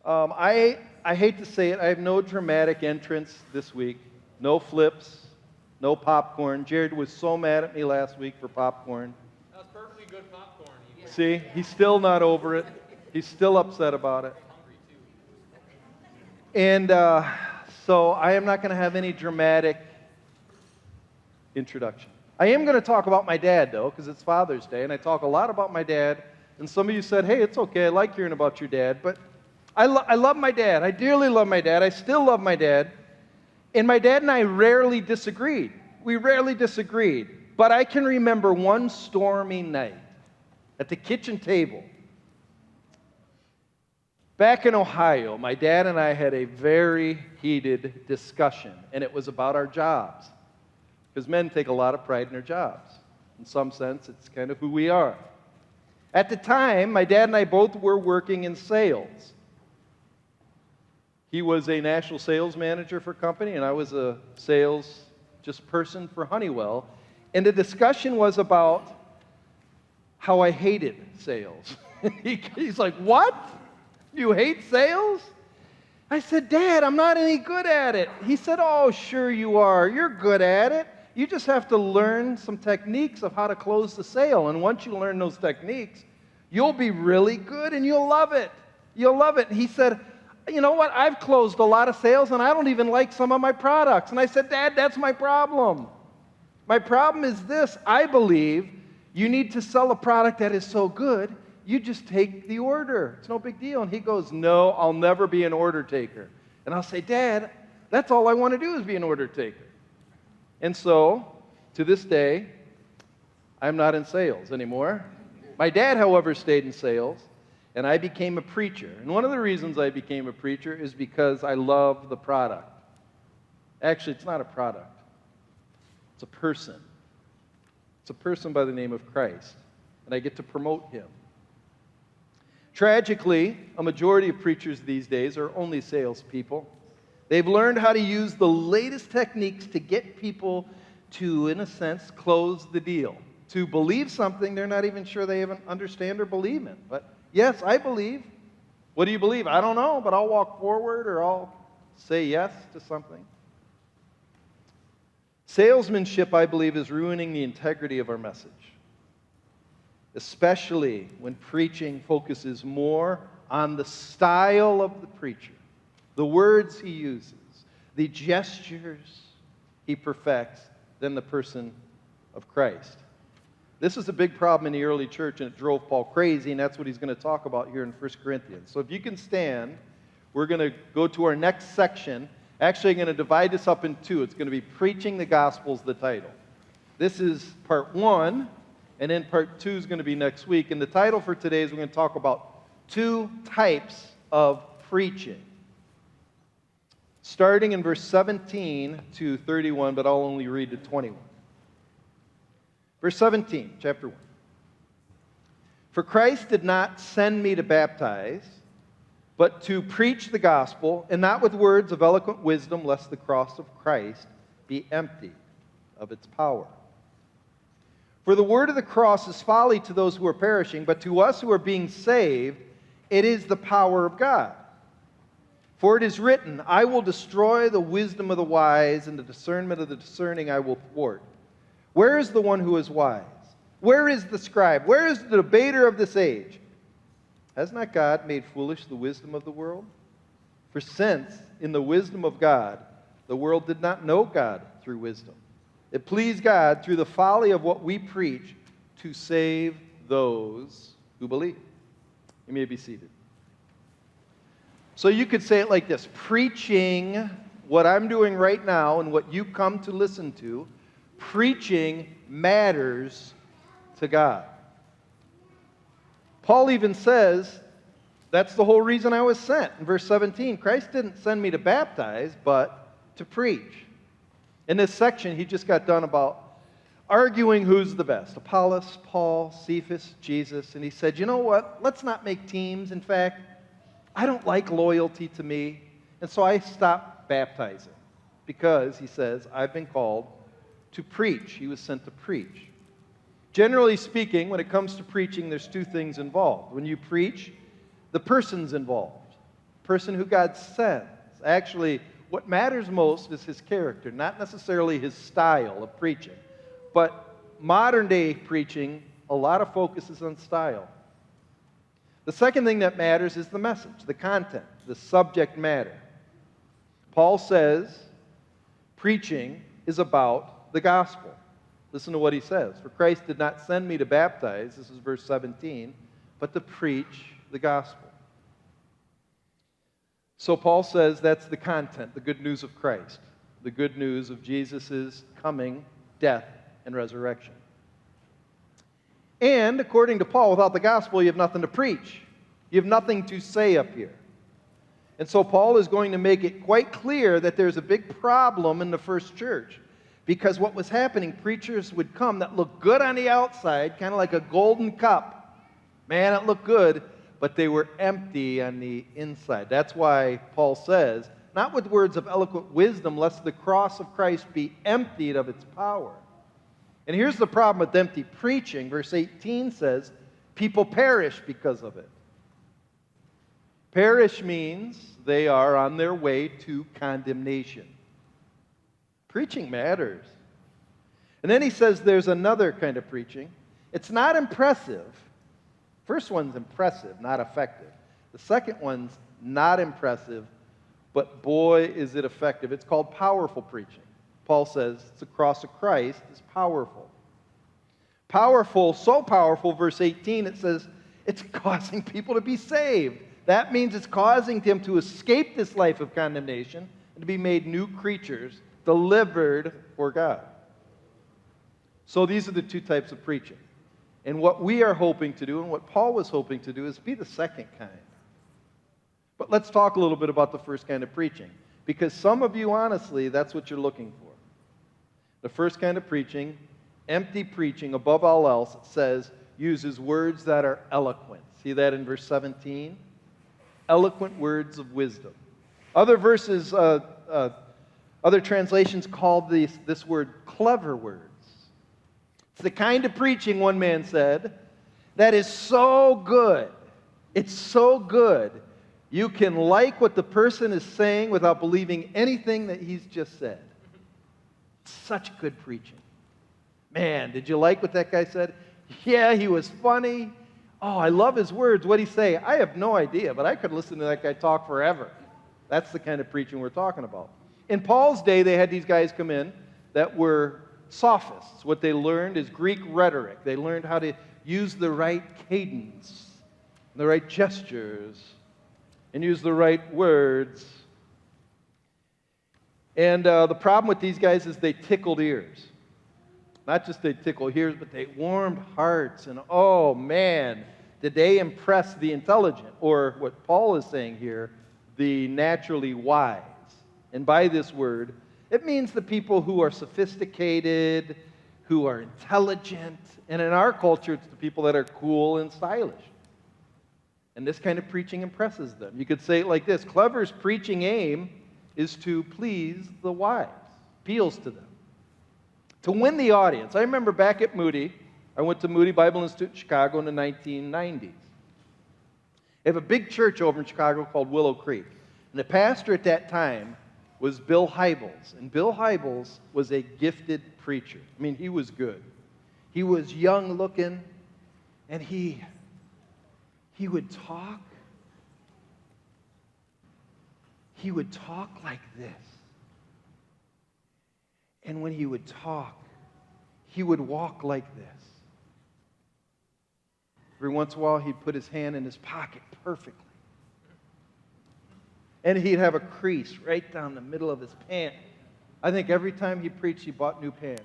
I hate to say it, I have no dramatic entrance this week. No flips, no popcorn. Jared was so mad at me last week for popcorn. That was perfectly good popcorn. See, he's still not over it. He's still upset about it. And so I am not going to have any dramatic introduction. I am going to talk about my dad, though, because it's Father's Day, and I talk a lot about my dad. And some of you said, hey, it's okay, I like hearing about your dad. But I love my dad. I dearly love my dad. I still love my dad. And my dad and I rarely disagreed. We rarely disagreed. But I can remember one stormy night at the kitchen table. Back in Ohio, my dad and I had a very heated discussion, and it was about our jobs. Because men take a lot of pride in their jobs. In some sense, it's kind of who we are. At the time, my dad and I both were working in sales. He was a national sales manager for a company, and I was a sales person for Honeywell. And the discussion was about how I hated sales. He's like, what? You hate sales? I said, Dad, I'm not any good at it. He said, oh, sure you are. You're good at it. You just have to learn some techniques of how to close the sale. And once you learn those techniques, you'll be really good and you'll love it. You'll love it. And he said, you know what? I've closed a lot of sales and I don't even like some of my products. And I said, Dad, that's my problem. My problem is this. I believe you need to sell a product that is so good, you just take the order. It's no big deal. And he goes, no, I'll never be an order taker. And I'll say, Dad, that's all I want to do is be an order taker. And so, to this day, I'm not in sales anymore. My dad, however, stayed in sales, and I became a preacher. And one of the reasons I became a preacher is because I love the product. Actually, it's not a product. It's a person. It's a person by the name of Christ, and I get to promote him. Tragically, a majority of preachers these days are only salespeople. They've learned how to use the latest techniques to get people to, in a sense, close the deal, to believe something they're not even sure they even understand or believe in. But yes, I believe. What do you believe? I don't know, but I'll walk forward or I'll say yes to something. Salesmanship, I believe, is ruining the integrity of our message, especially when preaching focuses more on the style of the preacher, the words he uses, the gestures he perfects, than the person of Christ. This is a big problem in the early church, and it drove Paul crazy, and that's what he's going to talk about here in 1 Corinthians. So if you can stand, we're going to go to our next section. Actually, I'm going to divide this up in two. It's going to be Preaching the Gospel is the title. This is part 1, and then part 2 is going to be next week. And the title for today is we're going to talk about 2 types of preaching. Starting in verse 17 to 31, but I'll only read to 21. Verse 17, chapter 1. For Christ did not send me to baptize, but to preach the gospel, and not with words of eloquent wisdom, lest the cross of Christ be emptied of its power. For the word of the cross is folly to those who are perishing, but to us who are being saved, it is the power of God. For it is written, I will destroy the wisdom of the wise, and the discernment of the discerning I will thwart. Where is the one who is wise? Where is the scribe? Where is the debater of this age? Has not God made foolish the wisdom of the world? For since, in the wisdom of God, the world did not know God through wisdom, it pleased God through the folly of what we preach to save those who believe. You may be seated. So you could say it like this: preaching what I'm doing right now and what you come to listen to, preaching matters to God. Paul even says, that's the whole reason I was sent. In verse 17, Christ didn't send me to baptize, but to preach. In this section, he just got done about arguing who's the best: Apollos, Paul, Cephas, Jesus. And he said, you know what? Let's not make teams. In fact, I don't like loyalty to me. And so I stopped baptizing because, he says, I've been called to preach. He was sent to preach. Generally speaking, when it comes to preaching, there's 2 things involved. When you preach, the person's involved. person who God sends. Actually, what matters most is his character, not necessarily his style of preaching. But modern day preaching, a lot of focus is on style. The second thing that matters is the message, the content, the subject matter. Paul says preaching is about the gospel. Listen to what he says. For Christ did not send me to baptize, this is verse 17, but to preach the gospel. So Paul says that's the content, the good news of Christ, the good news of Jesus' coming, death, and resurrection. And according to Paul, without the gospel, you have nothing to preach. You have nothing to say up here. And so Paul is going to make it quite clear that there's a big problem in the first church. Because what was happening, preachers would come that looked good on the outside, kind of like a golden cup. Man, it looked good, but they were empty on the inside. That's why Paul says, not with words of eloquent wisdom, lest the cross of Christ be emptied of its power. And here's the problem with empty preaching. Verse 18 says, people perish because of it. Perish means they are on their way to condemnation. Preaching matters. And then he says there's another kind of preaching. It's not impressive. First one's impressive, not effective. The second one's not impressive, but boy, is it effective. It's called powerful preaching. Paul says the cross of Christ is powerful. Powerful, so powerful, verse 18, it says it's causing people to be saved. That means it's causing them to escape this life of condemnation and to be made new creatures, delivered for God. So these are the two types of preaching. And what we are hoping to do, and what Paul was hoping to do, is be the second kind. But let's talk a little bit about the first kind of preaching. Because some of you, honestly, that's what you're looking for. The first kind of preaching, empty preaching, above all else, it says, uses words that are eloquent. See that in verse 17? Eloquent words of wisdom. Other verses, other translations call this word clever words. It's the kind of preaching, one man said, that is so good. It's so good. You can like what the person is saying without believing anything that he's just said. Such good preaching. Man, did you like what that guy said? Yeah, he was funny. Oh, I love his words. What'd he say? I have no idea, but I could listen to that guy talk forever. That's the kind of preaching we're talking about. In Paul's day, they had these guys come in that were sophists. What they learned is Greek rhetoric. They learned how to use the right cadence, the right gestures, and use the right words. And the problem with these guys is they tickled ears. Not just they tickled ears, but they warmed hearts. And oh man, did they impress the intelligent, or what Paul is saying here, the naturally wise. And by this word, it means the people who are sophisticated, who are intelligent, and in our culture, it's the people that are cool and stylish. And this kind of preaching impresses them. You could say it like this: Clever's preaching aim is to please the wise, appeals to them, to win the audience. I remember back at Moody, I went to Moody Bible Institute in Chicago in the 1990s. They have a big church over in Chicago called Willow Creek. And the pastor at that time was Bill Hybels. And Bill Hybels was a gifted preacher. I mean, he was good. He was young looking, and he would talk. He would talk like this. And when he would talk, he would walk like this. Every once in a while, he'd put his hand in his pocket perfectly. And he'd have a crease right down the middle of his pant. I think every time he preached, he bought new pants.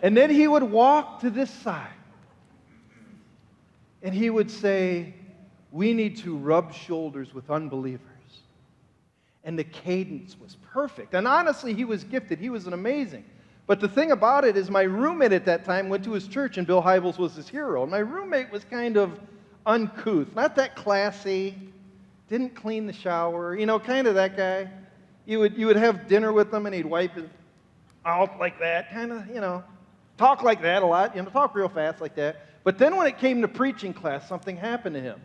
And then he would walk to this side. And he would say, we need to rub shoulders with unbelievers. And the cadence was perfect. And honestly, he was gifted. He was an amazing. But the thing about it is my roommate at that time went to his church, and Bill Hybels was his hero. And my roommate was kind of uncouth, not that classy, didn't clean the shower, you know, kind of that guy. You would have dinner with him, and he'd wipe his mouth like that, kind of, you know, talk like that a lot, you know, talk real fast like that. But then when it came to preaching class, something happened to him.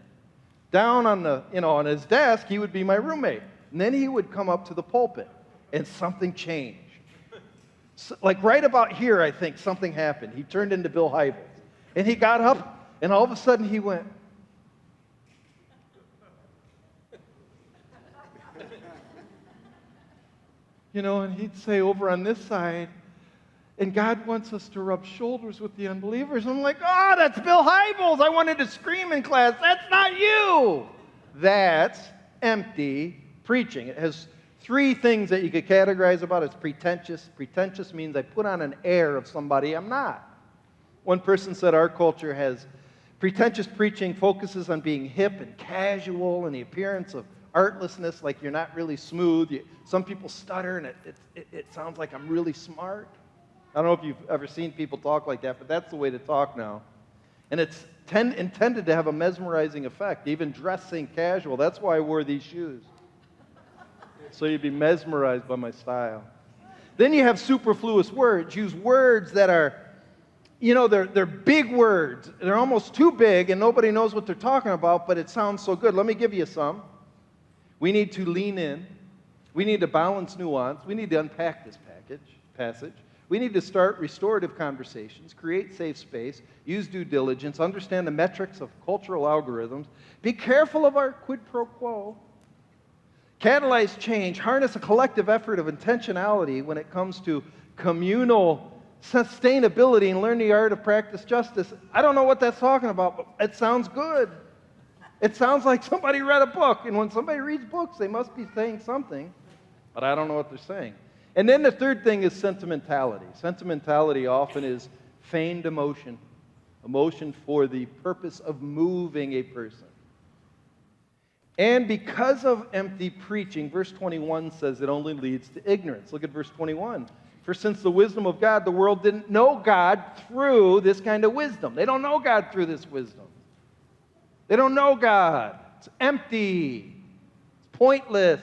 Down on on his desk, he would be my roommate. And then he would come up to the pulpit, and something changed. So, like right about here, I think something happened. He turned into Bill Hybels. And he got up, and all of a sudden he went, and he'd say over on this side, and God wants us to rub shoulders with the unbelievers. I'm like, oh, that's Bill Hybels. I wanted to scream in class, that's not you. That's empty preaching. It has three things that you could categorize about it. It's pretentious. Pretentious means I put on an air of somebody I'm not. One person said our culture has pretentious preaching focuses on being hip and casual and the appearance of artlessness, like you're not really smooth. Some people stutter, and it sounds like I'm really smart. I don't know if you've ever seen people talk like that, but that's the way to talk now. And it's intended to have a mesmerizing effect, even dressing casual. That's why I wore these shoes. So you'd be mesmerized by my style. Then you have superfluous words. Use words that are, they're big words. They're almost too big, and nobody knows what they're talking about, but it sounds so good. Let me give you some. We need to lean in. We need to balance nuance. We need to unpack this passage. We need to start restorative conversations, create safe space, use due diligence, understand the metrics of cultural algorithms, be careful of our quid pro quo, catalyze change, harness a collective effort of intentionality when it comes to communal sustainability, and learn the art of practice justice. I don't know what that's talking about, but it sounds good. It sounds like somebody read a book, and when somebody reads books, they must be saying something, but I don't know what they're saying. And then the third thing is sentimentality. Sentimentality often is feigned emotion, emotion for the purpose of moving a person. And because of empty preaching, verse 21 says it only leads to ignorance. Look at verse 21. For since the wisdom of God, the world didn't know God through this kind of wisdom. They don't know God through this wisdom. They don't know God. It's empty. It's pointless.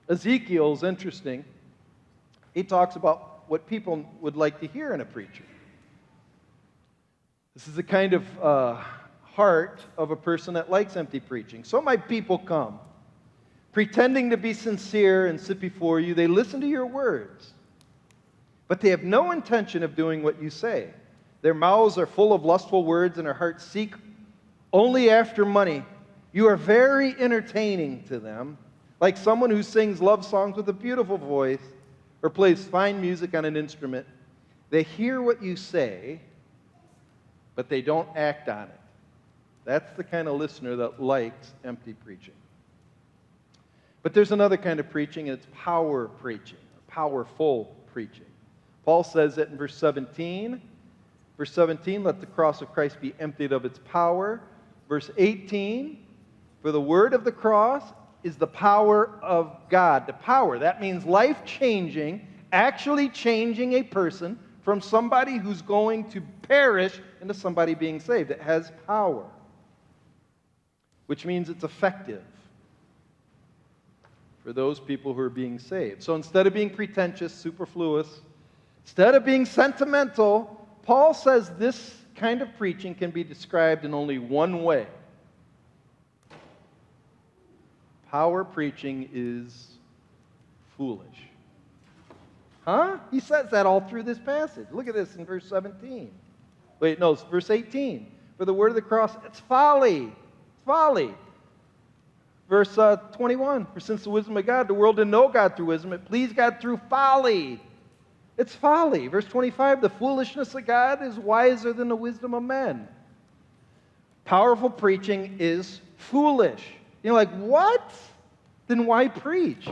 Ezekiel's interesting. He talks about what people would like to hear in a preacher. This is the kind of heart of a person that likes empty preaching. So my people come, pretending to be sincere and sit before you. They listen to your words, but they have no intention of doing what you say. Their mouths are full of lustful words, and their hearts seek only after money. You are very entertaining to them, like someone who sings love songs with a beautiful voice or plays fine music on an instrument. They hear what you say, but they don't act on it. That's the kind of listener that likes empty preaching. But there's another kind of preaching, and it's power preaching, powerful preaching. Paul says it in verse 17. Verse 17, let the cross of Christ be emptied of its power. Verse 18, for the word of the cross is the power of God. The power, that means life-changing, actually changing a person from somebody who's going to perish into somebody being saved. It has power, which means it's effective for those people who are being saved. So instead of being pretentious, superfluous, instead of being sentimental, Paul says this kind of preaching can be described in only one way. Power preaching is foolish. Huh? He says that all through this passage. Look at this in verse 17. Wait, no, it's verse 18. For the word of the cross, it's folly. It's folly. Verse 21. For since the wisdom of God, the world didn't know God through wisdom. It pleased God through folly. It's folly. Verse 25. The foolishness of God is wiser than the wisdom of men. Powerful preaching is foolish. You're like, what? Then why preach?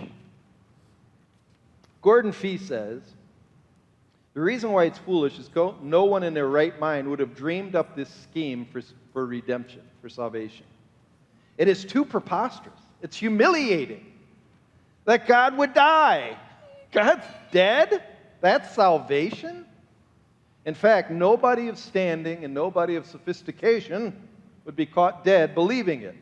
Gordon Fee says, the reason why it's foolish is no one in their right mind would have dreamed up this scheme for redemption, for salvation. It is too preposterous. It's humiliating that God would die. God's dead? That's salvation? In fact, nobody of standing and nobody of sophistication would be caught dead believing it.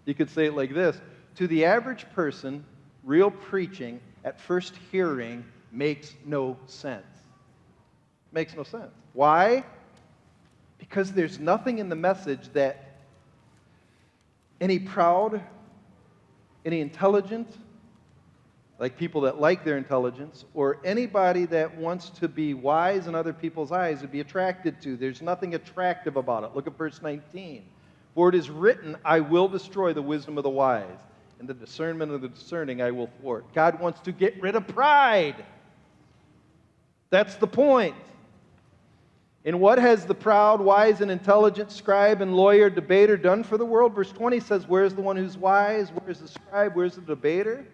You could say it like this. To the average person, real preaching at first hearing makes no sense. Makes no sense. Why? Because there's nothing in the message that any proud, any intelligent, like people that like their intelligence, or anybody that wants to be wise in other people's eyes would be attracted to. There's nothing attractive about it. Look at verse 19. For it is written, I will destroy the wisdom of the wise, and the discernment of the discerning I will thwart. God wants to get rid of pride. That's the point. And what has the proud, wise, and intelligent scribe and lawyer, debater done for the world? Verse 20 says, where's the one who's wise? Where's the scribe? Where's the debater?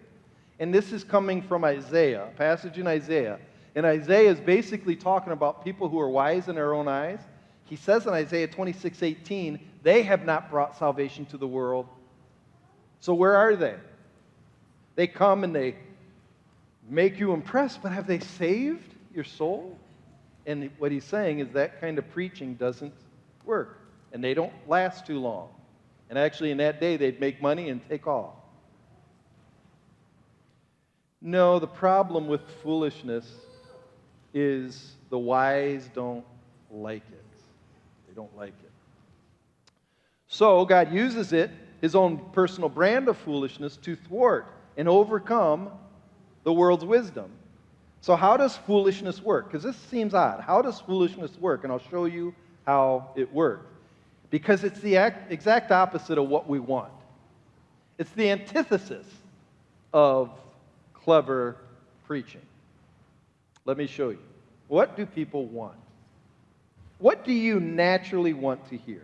And this is coming from Isaiah, a passage in Isaiah. And Isaiah is basically talking about people who are wise in their own eyes. He says in Isaiah 26:18, they have not brought salvation to the world. So where are they? They come and they make you impressed, but have they saved your soul? And what he's saying is that kind of preaching doesn't work. And they don't last too long. And actually in that day, they'd make money and take off. No, the problem with foolishness is the wise don't like it. They don't like it. So God uses it, his own personal brand of foolishness, to thwart and overcome the world's wisdom. So how does foolishness work? Because this seems odd. How does foolishness work? And I'll show you how it works. Because it's the exact opposite of what we want. It's the antithesis of clever preaching. Let me show you. What do people want? What do you naturally want to hear?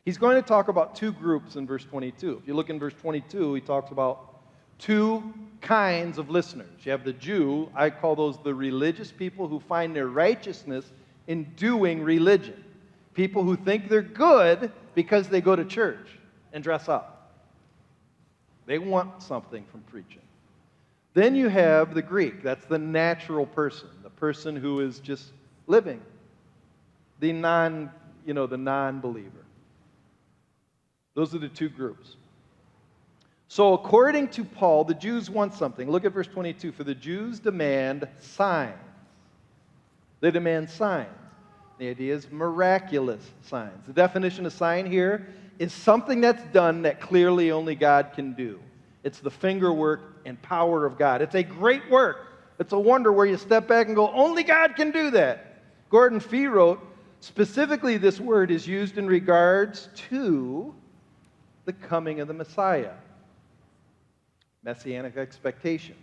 He's going to talk about two groups in verse 22. If you look in verse 22, he talks about two kinds of listeners. You have the Jew, I call those the religious people who find their righteousness in doing religion. People who think they're good because they go to church and dress up. They want something from preaching. Then you have the Greek. That's the natural person, the person who is just living, the non-believer. Those are the two groups. So according to Paul, the Jews want something. Look at verse 22. For the Jews demand signs. They demand signs. The idea is miraculous signs. The definition of sign here is something that's done that clearly only God can do. It's the finger work and power of God. It's a great work. It's a wonder where you step back and go, only God can do that. Gordon Fee wrote, specifically this word is used in regards to the coming of the Messiah. Messianic expectations.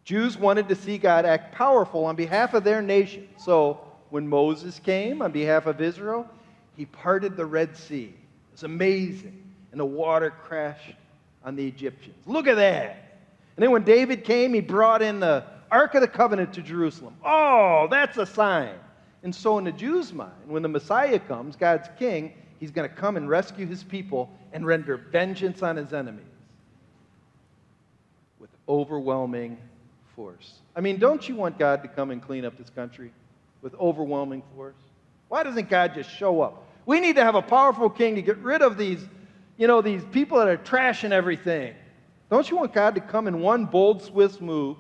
Jews wanted to see God act powerful on behalf of their nation. So when Moses came on behalf of Israel, he parted the Red Sea. It was amazing. And the water crashed on the Egyptians. Look at that. And then when David came, he brought in the Ark of the Covenant to Jerusalem. Oh, that's a sign. And so in the Jews' mind, when the Messiah comes, God's king, he's going to come and rescue his people and render vengeance on his enemies with overwhelming force. I mean, don't you want God to come and clean up this country with overwhelming force? Why doesn't God just show up? We need to have a powerful king to get rid of these people that are trashing everything. Don't you want God to come in one bold, swift move,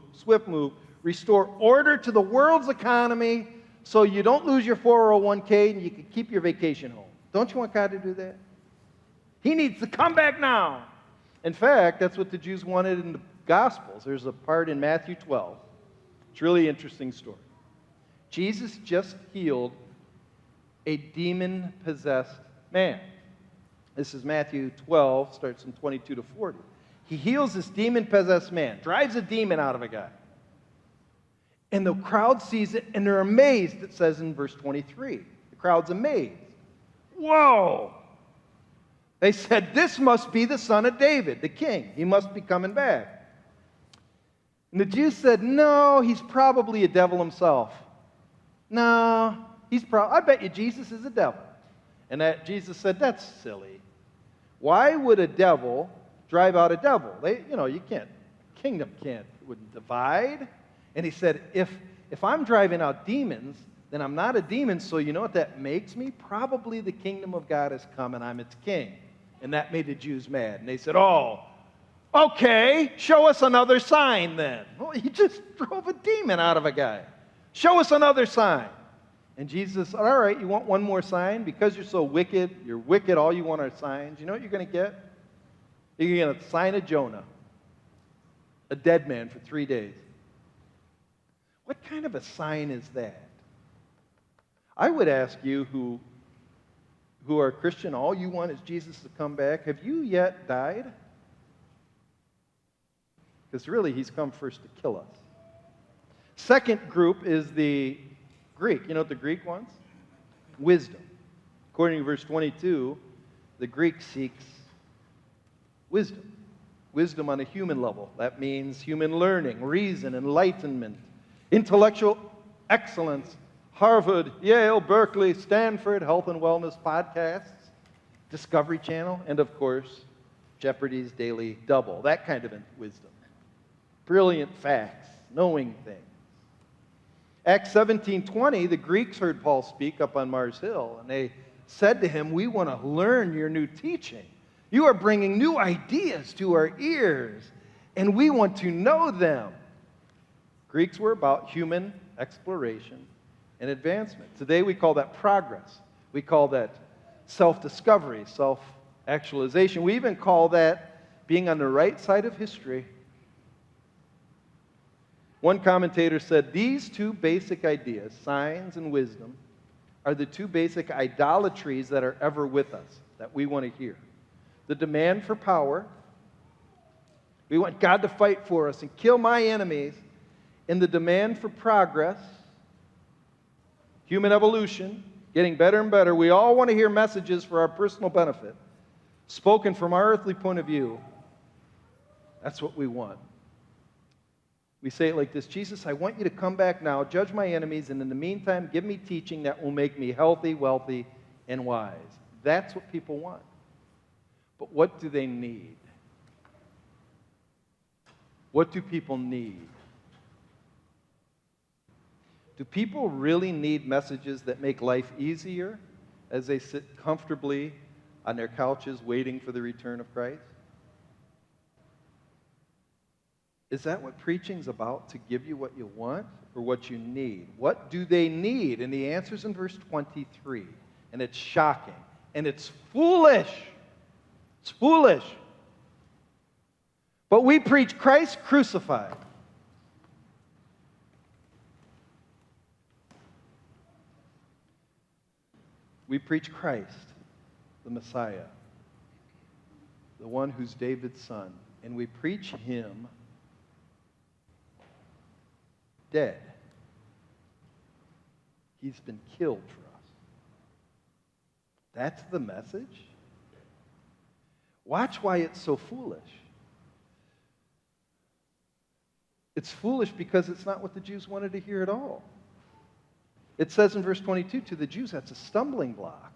restore order to the world's economy so you don't lose your 401k and you can keep your vacation home? Don't you want God to do that? He needs to come back now. In fact, that's what the Jews wanted in the Gospels. There's a part in Matthew 12. It's a really interesting story. Jesus just healed a demon-possessed man. This is Matthew 12, starts in 22 to 40. He heals this demon-possessed man, drives a demon out of a guy. And the crowd sees it, and they're amazed, it says in verse 23. The crowd's amazed. Whoa! They said, this must be the son of David, the king. He must be coming back. And the Jews said, no, he's probably a devil himself. No, I bet you Jesus is a devil. And Jesus said, that's silly. Why would a devil drive out a devil? Kingdom wouldn't divide. And he said, if I'm driving out demons, then I'm not a demon, so you know what that makes me? Probably the kingdom of God has come and I'm its king. And that made the Jews mad. And they said, oh, okay, show us another sign then. Well, he just drove a demon out of a guy. Show us another sign. And Jesus said, all right, you want one more sign? Because you're wicked, all you want are signs. You know what you're going to get? You're going to get a sign of Jonah, a dead man for 3 days. What kind of a sign is that? I would ask you who are Christian, all you want is Jesus to come back. Have you yet died? Because really, he's come first to kill us. Second group is the Greek. You know what the Greek wants? Wisdom. According to verse 22, the Greek seeks wisdom. Wisdom on a human level. That means human learning, reason, enlightenment, intellectual excellence. Harvard, Yale, Berkeley, Stanford, health and wellness podcasts, Discovery Channel, and of course, Jeopardy's Daily Double. That kind of wisdom. Brilliant facts, knowing things. Acts 17:20, the Greeks heard Paul speak up on Mars Hill, and they said to him, we want to learn your new teaching. You are bringing new ideas to our ears, and we want to know them. Greeks were about human exploration and advancement. Today we call that progress. We call that self-discovery, self-actualization. We even call that being on the right side of history. One commentator said, these two basic ideas, signs and wisdom, are the two basic idolatries that are ever with us, that we want to hear. The demand for power, we want God to fight for us and kill my enemies, and the demand for progress, human evolution, getting better and better. We all want to hear messages for our personal benefit, spoken from our earthly point of view. That's what we want. We say it like this: Jesus, I want you to come back now, judge my enemies, and in the meantime, give me teaching that will make me healthy, wealthy, and wise. That's what people want. But what do they need? What do people need? Do people really need messages that make life easier as they sit comfortably on their couches waiting for the return of Christ? Is that what preaching's about, to give you what you want or what you need? What do they need? And the answer's in verse 23. And it's shocking. And it's foolish. It's foolish. But we preach Christ crucified. We preach Christ, the Messiah, the one who's David's son. And we preach him dead. He's been killed for us. That's the message? Watch why it's so foolish. It's foolish because it's not what the Jews wanted to hear at all. It says in verse 22, to the Jews, that's a stumbling block.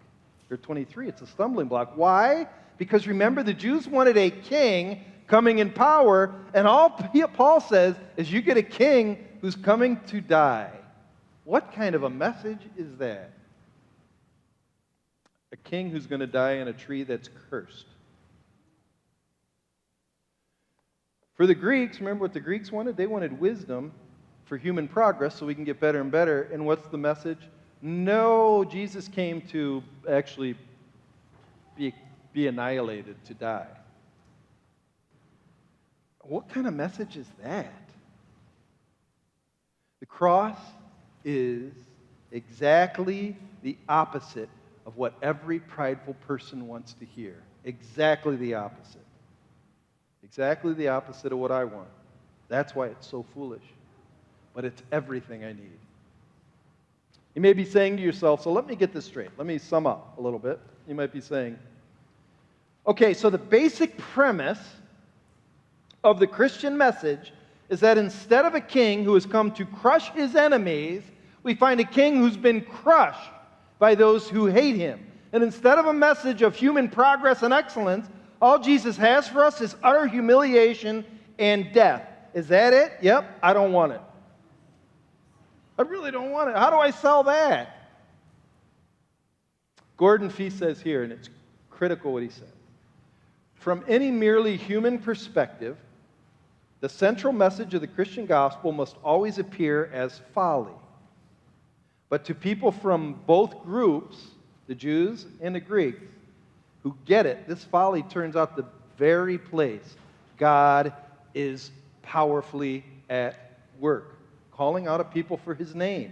Or 23, it's a stumbling block. Why? Because remember, the Jews wanted a king coming in power, and all Paul says is you get a king who's coming to die. What kind of a message is that? A king who's going to die on a tree that's cursed. For the Greeks, remember what the Greeks wanted? They wanted wisdom for human progress so we can get better and better. And what's the message? No, Jesus came to actually be annihilated, to die. What kind of message is that? The cross is exactly the opposite of what every prideful person wants to hear. Exactly the opposite. Exactly the opposite of what I want. That's why it's so foolish. But it's everything I need. You may be saying to yourself, so let me get this straight. Let me sum up a little bit. You might be saying, okay, so the basic premise of the Christian message is that instead of a king who has come to crush his enemies, we find a king who's been crushed by those who hate him. And instead of a message of human progress and excellence, all Jesus has for us is utter humiliation and death. Is that it? Yep, I don't want it. I really don't want it. How do I sell that? Gordon Fee says here, and it's critical what he said, from any merely human perspective, the central message of the Christian gospel must always appear as folly. But to people from both groups, the Jews and the Greeks, who get it, this folly turns out the very place God is powerfully at work, calling out a people for his name.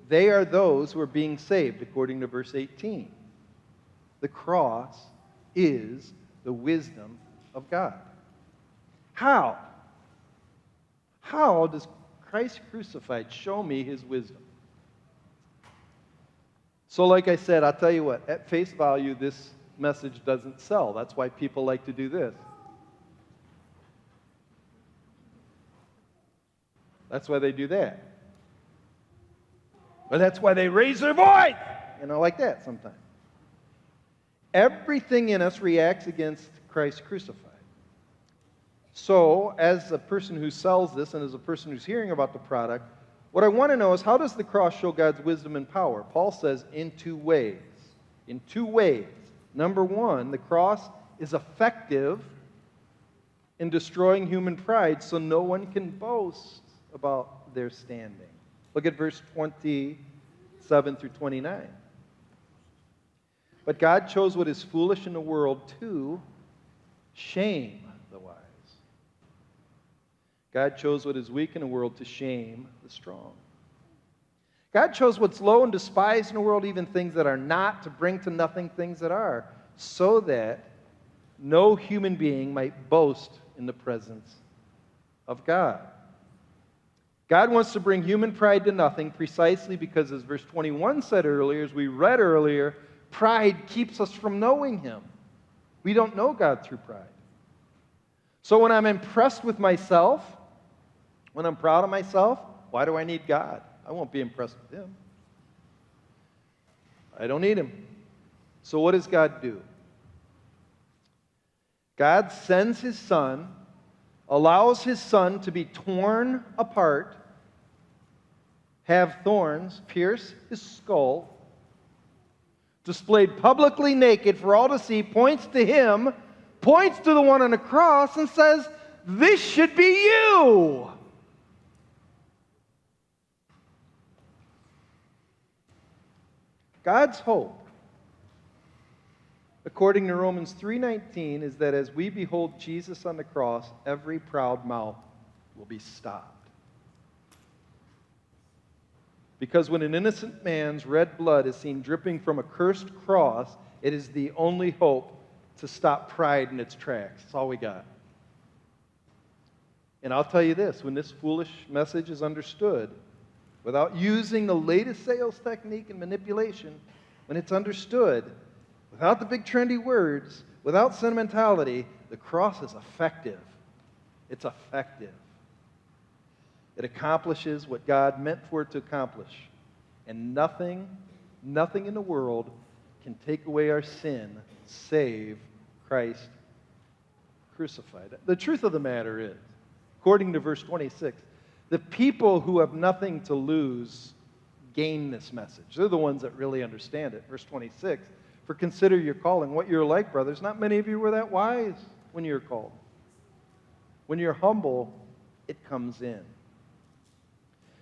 They are those who are being saved, according to verse 18. The cross is the wisdom of God. How? How does Christ crucified show me his wisdom? So like I said, I'll tell you what, at face value, this message doesn't sell. That's why people like to do this. That's why they do that. But that's why they raise their voice, like that sometimes. Everything in us reacts against Christ crucified. So, as a person who sells this and as a person who's hearing about the product, what I want to know is, how does the cross show God's wisdom and power? Paul says in two ways. In two ways. Number one, the cross is effective in destroying human pride so no one can boast about their standing. Look at verse 27 through 29. But God chose what is foolish in the world to shame the wise. God chose what is weak in the world to shame the strong. God chose what's low and despised in the world, even things that are not, to bring to nothing things that are, so that no human being might boast in the presence of God. God wants to bring human pride to nothing precisely because, as verse 21 said earlier, as we read earlier, pride keeps us from knowing him. We don't know God through pride. So when I'm impressed with myself, when I'm proud of myself, why do I need God? I won't be impressed with him. I don't need him. So what does God do? God sends his Son, allows his Son to be torn apart, have thorns pierce his skull, displayed publicly naked for all to see, points to him, points to the one on the cross, and says, "This should be you." God's hope, according to Romans 3:19, is that as we behold Jesus on the cross, every proud mouth will be stopped. Because when an innocent man's red blood is seen dripping from a cursed cross, it is the only hope to stop pride in its tracks. That's all we got. And I'll tell you this, when this foolish message is understood, without using the latest sales technique and manipulation, when it's understood, without the big trendy words, without sentimentality, the cross is effective. It's effective. It accomplishes what God meant for it to accomplish. And nothing in the world can take away our sin, save Christ crucified. The truth of the matter is, according to verse 26, the people who have nothing to lose gain this message. They're the ones that really understand it. Verse 26, "For consider your calling, what you're like, brothers. Not many of you were that wise when you're called. When you're humble, it comes in."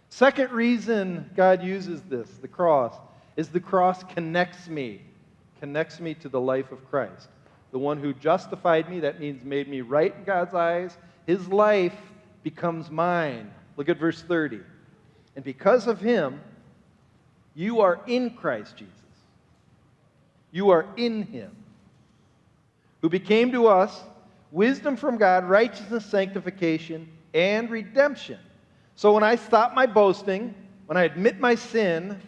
Second reason God uses this, the cross, is the cross connects me to the life of Christ. The one who justified me, that means made me right in God's eyes, his life becomes mine. Look at verse 30. "And because of him, you are in Christ Jesus. You are in him, who became to us wisdom from God, righteousness, sanctification, and redemption." So when I stop my boasting, when I admit my sin,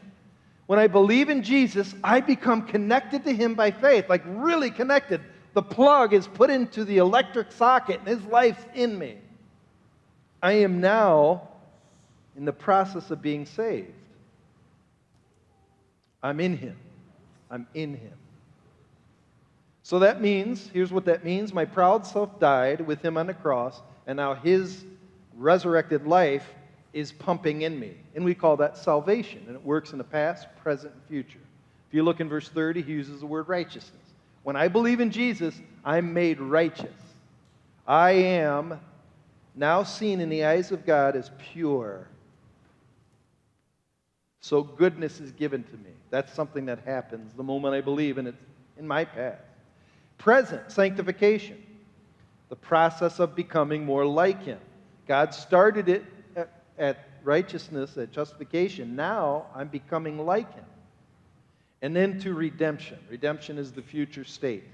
when I believe in Jesus, I become connected to him by faith, like really connected. The plug is put into the electric socket and his life's in me. I am now in the process of being saved. I'm in him. I'm in him. So that means, here's what that means, my proud self died with him on the cross, and now his resurrected life is pumping in me. And we call that salvation. And it works in the past, present, and future. If you look in verse 30, he uses the word righteousness. When I believe in Jesus, I'm made righteous. I am now seen in the eyes of God as pure. So goodness is given to me. That's something that happens the moment I believe, and it's in my path. Present, sanctification, the process of becoming more like Him. God started it at righteousness, at justification. Now I'm becoming like Him. And then to redemption. Redemption is the future state,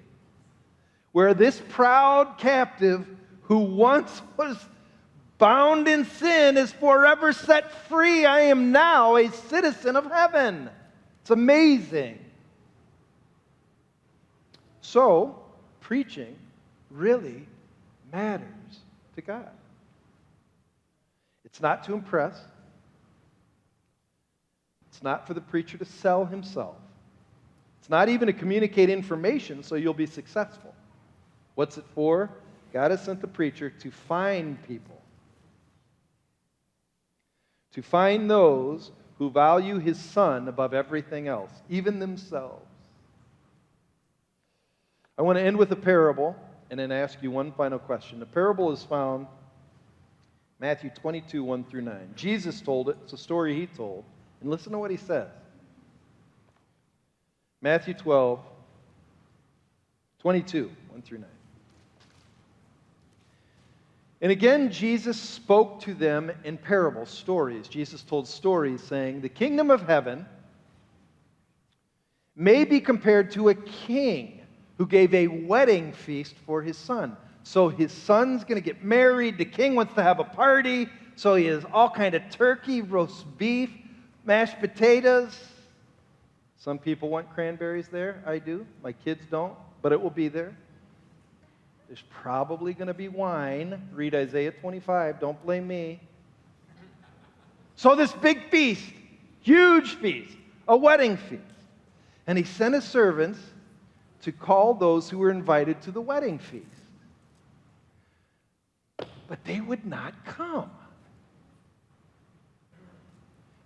where this proud captive who once was bound in sin is forever set free. I am now a citizen of heaven. It's amazing. So, preaching really matters to God. It's not to impress. It's not for the preacher to sell himself. It's not even to communicate information so you'll be successful. What's it for? God has sent the preacher to find people. To find those who value His Son above everything else, even themselves. I want to end with a parable and then ask you one final question. The parable is found Matthew 22, 1 through 9. Jesus told it. It's a story He told. And listen to what He says. Matthew 12, 22, 1 through 9. And again, Jesus spoke to them in parables, stories. Jesus told stories saying, the kingdom of heaven may be compared to a king who gave a wedding feast for his son. So his son's going to get married. The king wants to have a party. So he has all kind of turkey, roast beef, mashed potatoes. Some people want cranberries there. I do. My kids don't, but it will be there. There's probably going to be wine. Read Isaiah 25. Don't blame me. So this big feast, huge feast, a wedding feast. And He sent His servants to call those who were invited to the wedding feast. But they would not come.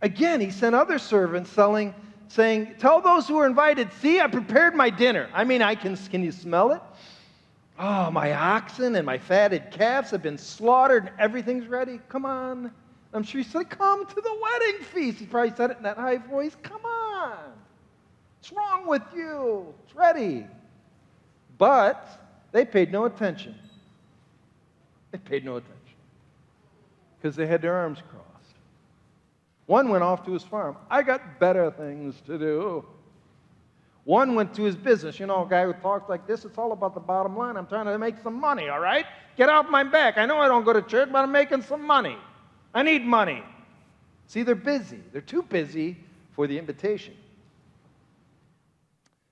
Again, He sent other servants saying, tell those who are invited, see, I prepared my dinner. I mean, can you smell it? Oh, my oxen and my fatted calves have been slaughtered and everything's ready. Come on. I'm sure He said, come to the wedding feast. He probably said it in that high voice. Come on. What's wrong with you? It's ready. But they paid no attention. They paid no attention because they had their arms crossed. One went off to his farm. I got better things to do. One went to his business. You know, a guy who talks like this, it's all about the bottom line. I'm trying to make some money, all right? Get off my back. I know I don't go to church, but I'm making some money. I need money. See, they're busy. They're too busy for the invitation.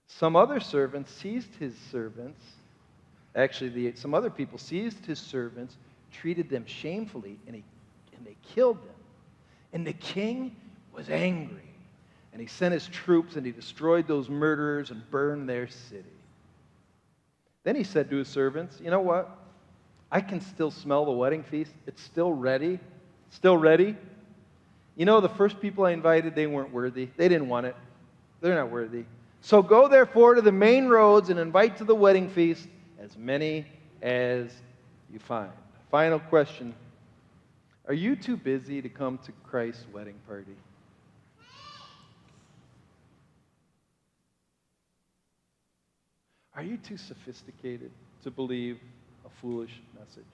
Some other servants seized his servants. Actually, some other people seized his servants, treated them shamefully, and they killed them. And the king was angry. And he sent his troops, and he destroyed those murderers and burned their city. Then he said to his servants, you know what? I can still smell the wedding feast. It's still ready. Still ready. You know, the first people I invited, they weren't worthy. They didn't want it. They're not worthy. So go, therefore, to the main roads and invite to the wedding feast as many as you find. Final question. Are you too busy to come to Christ's wedding party? Are you too sophisticated to believe a foolish message?